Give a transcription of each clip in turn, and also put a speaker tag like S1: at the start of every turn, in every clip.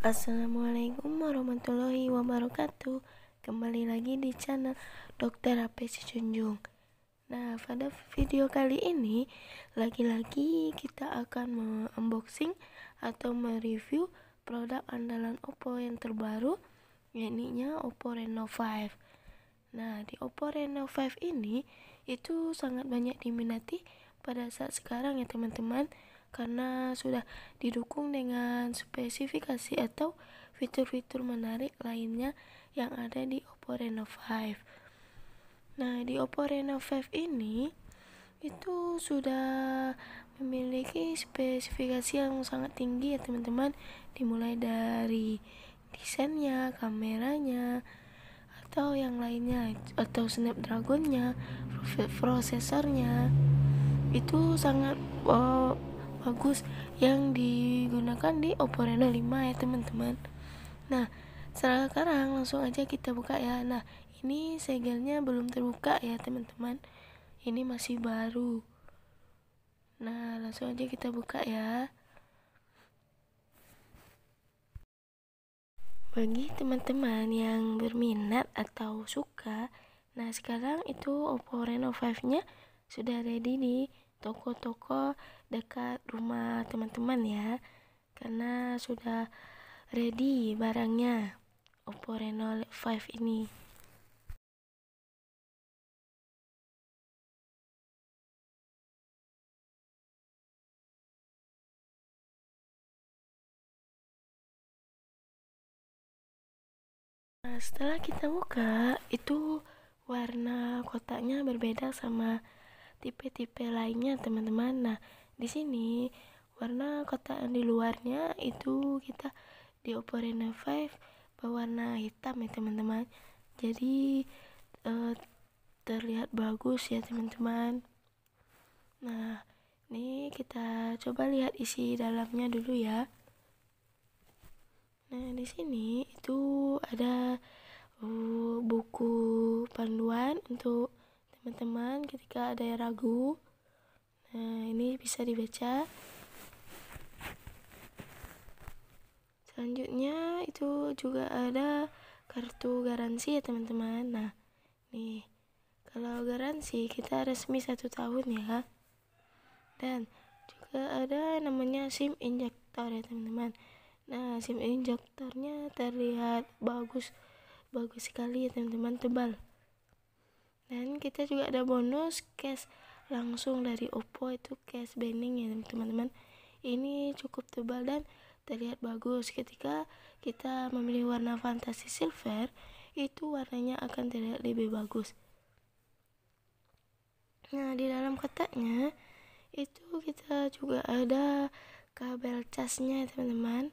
S1: Assalamualaikum warahmatullahi wabarakatuh. Kembali lagi di channel Dr. HP Junjung. Nah, pada video kali ini lagi-lagi kita akan unboxing atau mereview produk andalan Oppo yang terbaru, yakni Oppo Reno 5. Nah, di Oppo Reno 5 ini itu sangat banyak diminati pada saat sekarang ya teman-teman, karena sudah didukung dengan spesifikasi atau fitur-fitur menarik lainnya yang ada di Oppo Reno 5. Nah, di Oppo Reno 5 ini itu sudah memiliki spesifikasi yang sangat tinggi ya teman-teman, dimulai dari desainnya, kameranya, atau yang lainnya, atau Snapdragon-nya, prosesornya itu sangat bagus yang digunakan di Oppo Reno 5 ya teman-teman. Nah, sekarang langsung aja kita buka ya. Nah, ini segelnya belum terbuka ya teman-teman, ini masih baru. Nah, langsung aja kita buka ya. Bagi teman-teman yang berminat atau suka, nah sekarang itu Oppo Reno 5 nya sudah ready di toko-toko dekat rumah teman-teman ya, karena sudah ready barangnya Oppo Reno 5 ini. Nah, setelah kita buka, itu warna kotaknya berbeda sama tipe-tipe lainnya teman-teman. Nah, di sini warna kotak yang di luarnya itu kita di Oppo Reno 5 berwarna hitam ya teman-teman. Jadi terlihat bagus ya teman-teman. Nah, ini kita coba lihat isi dalamnya dulu ya. Nah, di sini itu ada buku panduan untuk teman-teman ketika ada yang ragu. Nah, ini bisa dibaca. Selanjutnya itu juga ada kartu garansi ya teman-teman. Nah, nih kalau garansi kita resmi 1 tahun ya. Dan juga ada namanya SIM injektor ya teman-teman. Nah, SIM injektornya terlihat bagus sekali ya teman-teman, tebal. Dan kita juga ada bonus case langsung dari Oppo, itu case bening ya teman-teman. Ini cukup tebal dan terlihat bagus. Ketika kita memilih warna fantasi silver, itu warnanya akan terlihat lebih bagus. Nah, di dalam kotaknya itu kita juga ada kabel casnya teman-teman.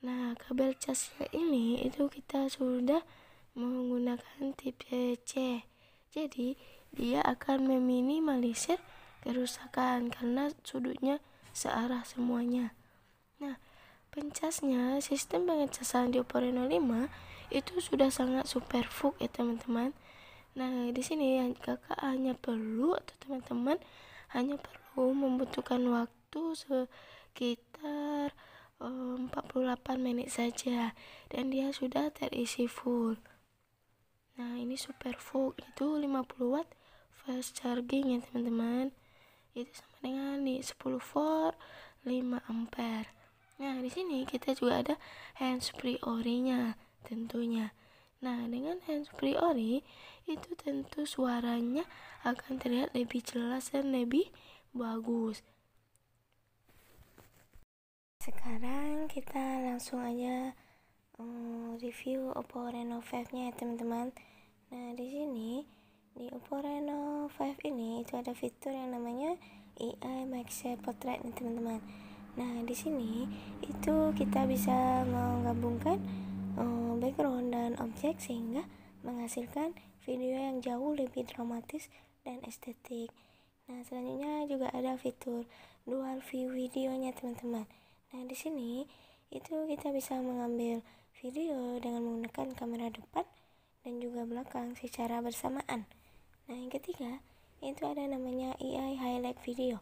S1: Nah, kabel casnya ini itu kita sudah menggunakan tipe C. Jadi dia akan meminimalisir kerusakan karena sudutnya searah semuanya. Nah, pencasnya, sistem pengecasan di Oppo Reno 5 itu sudah sangat super fast ya teman-teman. Nah, di sini kakak hanya perlu atau teman-teman hanya perlu membutuhkan waktu sekitar 48 menit saja dan dia sudah terisi full. Nah, ini super full, itu 50 watt fast charging ya teman-teman. Itu sama dengan nih 10 volt 5 ampere. Nah, di sini kita juga ada handsfree ori-nya tentunya. Nah, dengan handsfree ori itu tentu suaranya akan terlihat lebih jelas dan lebih bagus. Sekarang kita langsung aja review Oppo Reno 5 nya ya teman-teman. Nah, di sini di Oppo Reno 5 ini itu ada fitur yang namanya AI Mixer Portrait nih teman-teman. Nah, di sini itu kita bisa menggabungkan background dan objek sehingga menghasilkan video yang jauh lebih dramatis dan estetik. Nah, selanjutnya juga ada fitur dual view videonya teman-teman. Nah, di sini itu kita bisa mengambil video dengan menggunakan kamera depan dan juga belakang secara bersamaan. Nah, yang ketiga itu ada namanya AI Highlight Video.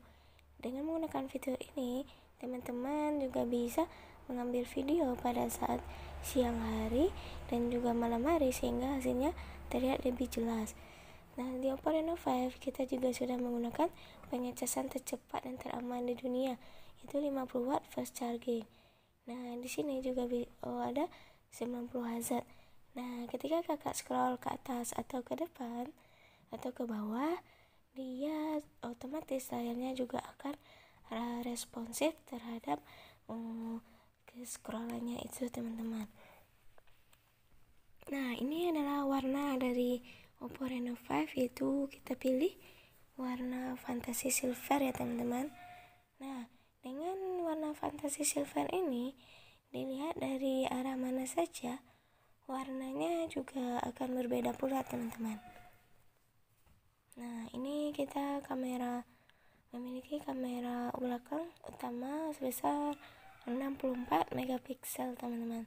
S1: Dengan menggunakan fitur ini, teman-teman juga bisa mengambil video pada saat siang hari dan juga malam hari sehingga hasilnya terlihat lebih jelas. Nah, di Oppo Reno 5 kita juga sudah menggunakan pengecasan tercepat dan teraman di dunia, yaitu 50 watt fast charging. Nah, di sini juga ada 90 Hz. Nah, ketika kakak scroll ke atas atau ke depan atau ke bawah, dia otomatis layarnya juga akan responsif terhadap ke scrollannya itu, teman-teman. Nah, ini adalah warna dari Oppo Reno 5, yaitu kita pilih warna Fantasy Silver ya, teman-teman. Nah, dengan warna Fantasy Silver ini dilihat dari arah mana saja, warnanya juga akan berbeda pula, teman-teman. Nah, ini kita memiliki kamera belakang utama sebesar 64 megapiksel, teman-teman.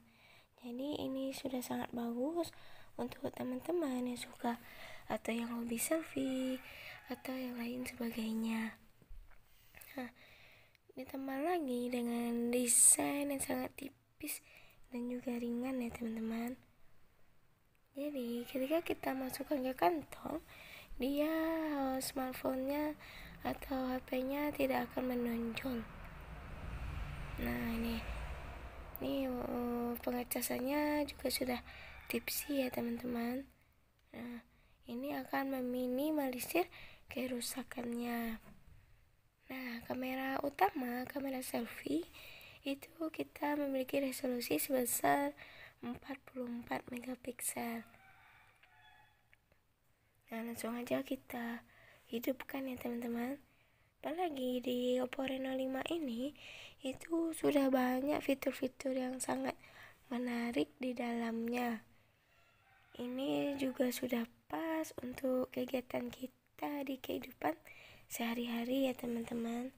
S1: Jadi ini sudah sangat bagus untuk teman-teman yang suka atau yang hobi selfie atau yang lain sebagainya. Nah, ditambah lagi dengan desain yang sangat tipis dan juga ringan ya, teman-teman. Jadi ketika kita masukkan ke kantong, dia smartphone-nya atau HP-nya tidak akan menonjol. Nah, ini pengecasannya juga sudah tipsi ya, teman-teman. Nah, ini akan meminimalisir kerusakannya. Nah, kamera utama, kamera selfie itu kita memiliki resolusi sebesar 44 megapiksel. Nah, langsung aja kita hidupkan ya, teman-teman. Apalagi di Oppo Reno 5 ini itu sudah banyak fitur-fitur yang sangat menarik di dalamnya. Ini juga sudah pas untuk kegiatan kita di kehidupan sehari-hari ya, teman-teman.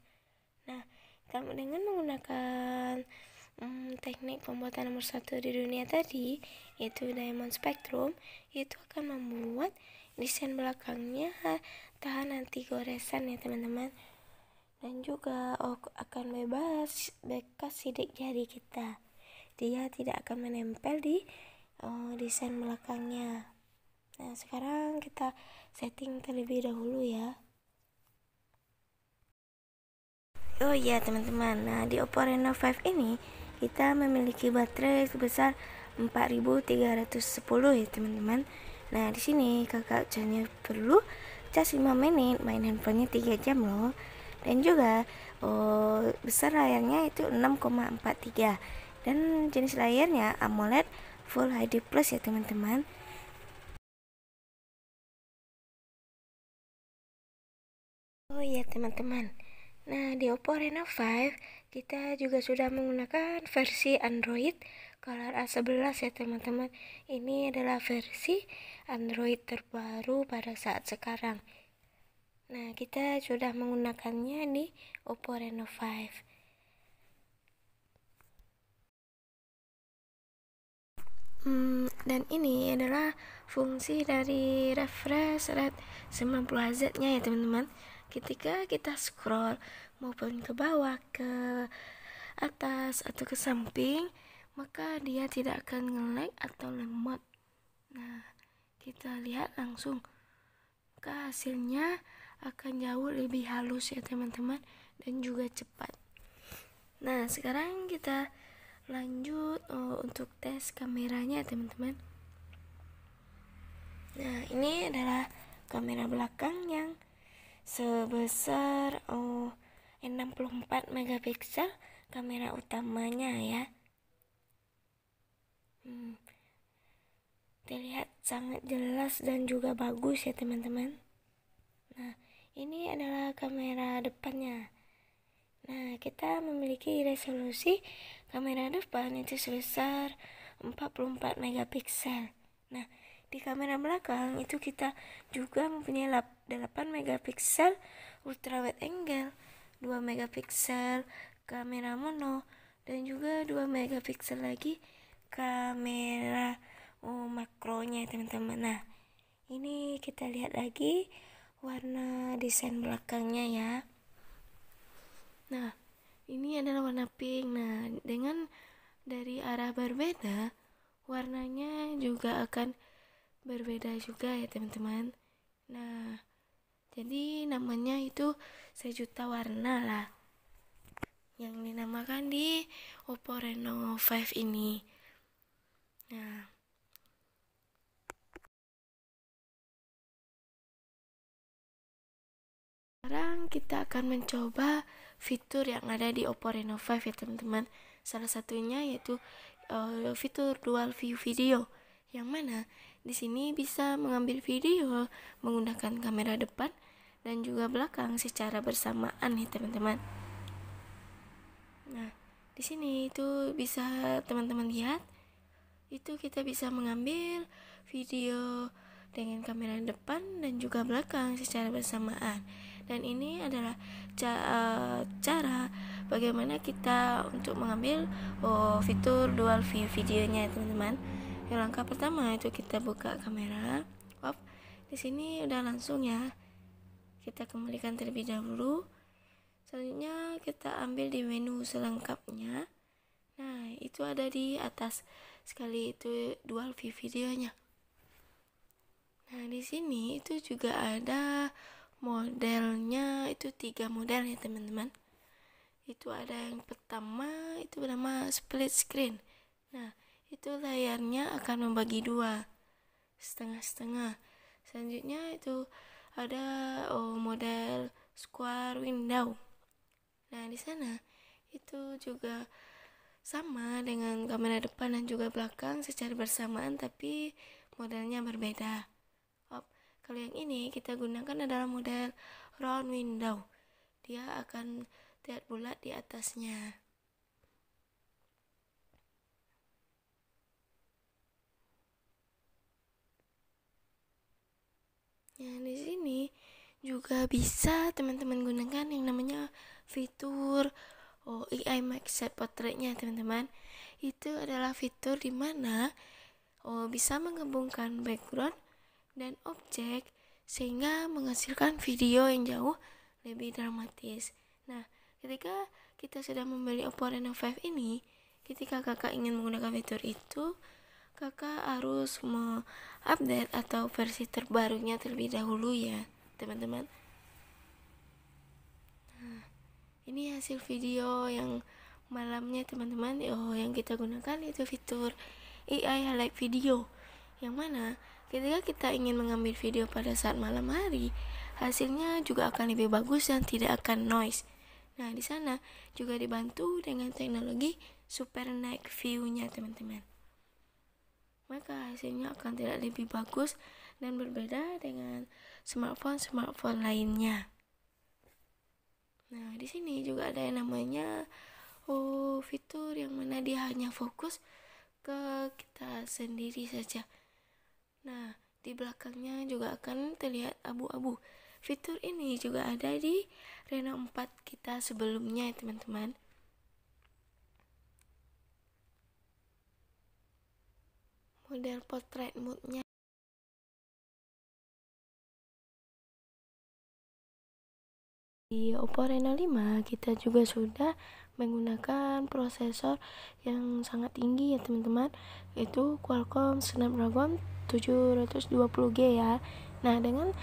S1: Nah, dengan menggunakan teknik pembuatan nomor 1 di dunia tadi, yaitu Diamond Spectrum, itu akan membuat desain belakangnya tahan anti goresan ya, teman-teman. Dan juga akan bebas bekas sidik jari kita. Dia tidak akan menempel di desain belakangnya. Nah, sekarang kita setting terlebih dahulu ya. Oh iya, teman-teman. Nah, di Oppo Reno 5 ini kita memiliki baterai sebesar 4310 ya, teman-teman. Nah, di sini kakak hanya perlu cas 5 menit, main handphonenya 3 jam loh. Dan juga besar layarnya itu 6,43 dan jenis layarnya AMOLED Full HD Plus ya, teman-teman. Oh iya, teman-teman. Nah, di Oppo Reno 5 kita juga sudah menggunakan versi Android Color A11 ya, teman-teman. Ini adalah versi Android terbaru pada saat sekarang. Nah, kita sudah menggunakannya di Oppo Reno 5. Dan ini adalah fungsi dari refresh rate 90 Hz nya ya, teman-teman. Ketika kita scroll maupun ke bawah, ke atas atau ke samping, maka dia tidak akan nge-lag atau lemot. Nah, kita lihat langsung ke hasilnya akan jauh lebih halus ya, teman-teman, dan juga cepat. Nah, sekarang kita lanjut untuk tes kameranya, teman-teman. Nah, ini adalah kamera belakang yang sebesar 64 megapiksel kamera utamanya ya. Terlihat sangat jelas dan juga bagus ya, teman-teman. Nah, ini adalah kamera depannya. Nah, kita memiliki resolusi kamera depan itu sebesar 44 megapiksel. Nah, di kamera belakang itu kita juga mempunyai 8 megapiksel ultra wide angle, 2 megapiksel kamera mono, dan juga 2 megapiksel lagi kamera makronya, teman-teman. Nah, ini kita lihat lagi warna desain belakangnya ya. Nah, ini adalah warna pink. Nah, dengan dari arah berbeda, warnanya juga akan berbeda juga ya teman-teman. Nah, jadi namanya itu sejuta warna lah yang dinamakan di Oppo Reno 5 ini. Nah, sekarang kita akan mencoba fitur yang ada di Oppo Reno 5 ya teman-teman. Salah satunya yaitu fitur dual view video, yang mana di sini bisa mengambil video menggunakan kamera depan dan juga belakang secara bersamaan nih teman-teman. Nah, di sini itu bisa teman-teman lihat, itu kita bisa mengambil video dengan kamera depan dan juga belakang secara bersamaan. Dan ini adalah cara bagaimana kita untuk mengambil fitur dual view videonya teman-teman. Yang langkah pertama itu kita buka kamera. Di sini udah langsung ya. Kita kembalikan terlebih dahulu. Selanjutnya kita ambil di menu selengkapnya. Nah, itu ada di atas sekali itu dual view videonya. Nah, di sini itu juga ada modelnya, itu 3 model ya teman-teman. Itu ada yang pertama itu bernama split screen. Nah, itu layarnya akan membagi dua, setengah-setengah. Selanjutnya itu ada model square window. Nah, di sana itu juga sama dengan kamera depan dan juga belakang secara bersamaan, tapi modelnya berbeda. Kalau yang ini kita gunakan adalah model round window. Dia akan terlihat bulat di atasnya. Nah, di sini juga bisa teman-teman gunakan yang namanya fitur AI Max Set Portrait-nya teman-teman. Itu adalah fitur dimana bisa menggabungkan background dan objek sehingga menghasilkan video yang jauh lebih dramatis. Nah, ketika kita sudah membeli Oppo Reno 5 ini, ketika kakak ingin menggunakan fitur itu, kakak harus mengupdate atau versi terbarunya terlebih dahulu ya teman-teman. Nah, ini hasil video yang malamnya teman-teman. Yang kita gunakan itu fitur AI Highlight Video, yang mana ketika kita ingin mengambil video pada saat malam hari, hasilnya juga akan lebih bagus dan tidak akan noise. Nah, di sana juga dibantu dengan teknologi Super Night View-nya teman-teman. Maka hasilnya akan tidak lebih bagus dan berbeda dengan smartphone lainnya. Nah, di sini juga ada yang namanya fitur yang mana dia hanya fokus ke kita sendiri saja. Nah, di belakangnya juga akan terlihat abu-abu. Fitur ini juga ada di Reno 4 kita sebelumnya teman-teman. Model portrait mode-nya di Oppo Reno 5 kita juga sudah menggunakan prosesor yang sangat tinggi ya teman-teman, yaitu Qualcomm Snapdragon 720G ya. Nah, dengan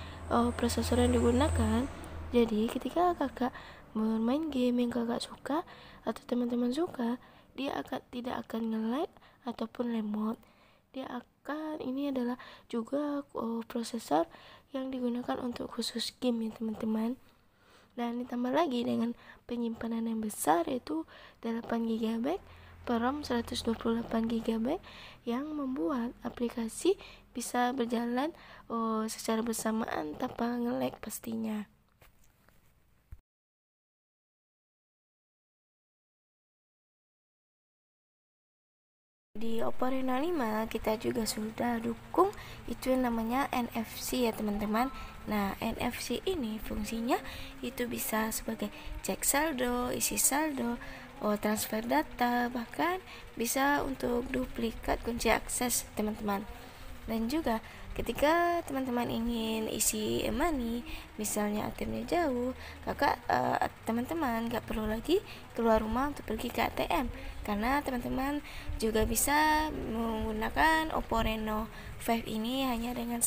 S1: prosesor yang digunakan, jadi ketika kakak bermain game yang kakak suka atau teman-teman suka, dia tidak akan nge-lag ataupun lemot. Ini adalah juga prosesor yang digunakan untuk khusus game ya teman-teman. Dan ditambah lagi dengan penyimpanan yang besar, yaitu 8GB per ROM 128GB, yang membuat aplikasi bisa berjalan secara bersamaan tanpa nge-lag pastinya. Di Oppo Reno 5 kita juga sudah dukung itu yang namanya NFC ya teman-teman. Nah, NFC ini fungsinya itu bisa sebagai cek saldo, isi saldo, transfer data, bahkan bisa untuk duplikat kunci akses teman-teman. Dan juga ketika teman-teman ingin isi e-money, misalnya ATM-nya jauh, teman-teman gak perlu lagi keluar rumah untuk pergi ke ATM, karena teman-teman juga bisa menggunakan Oppo Reno 5 ini hanya dengan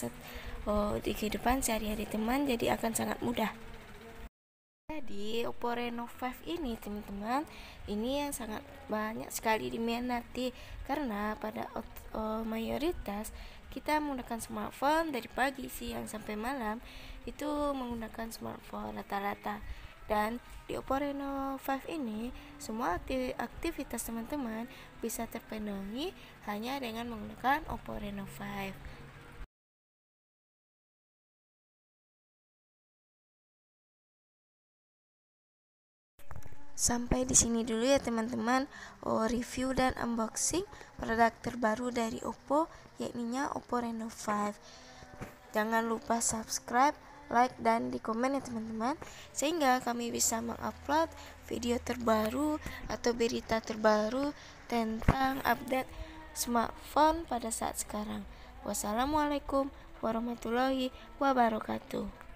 S1: di kehidupan sehari-hari teman, jadi akan sangat mudah. Jadi Oppo Reno 5 ini teman-teman, ini yang sangat banyak sekali diminati karena pada mayoritas kita menggunakan smartphone dari pagi, siang sampai malam itu menggunakan smartphone rata-rata. Dan di Oppo Reno 5 ini semua aktivitas teman-teman bisa terpenuhi hanya dengan menggunakan Oppo Reno 5. Sampai di sini dulu ya teman-teman, review dan unboxing produk terbaru dari Oppo, yakni Oppo Reno 5. Jangan lupa subscribe, like, dan di komen ya teman-teman, sehingga kami bisa mengupload video terbaru atau berita terbaru tentang update smartphone pada saat sekarang. Wassalamualaikum warahmatullahi wabarakatuh.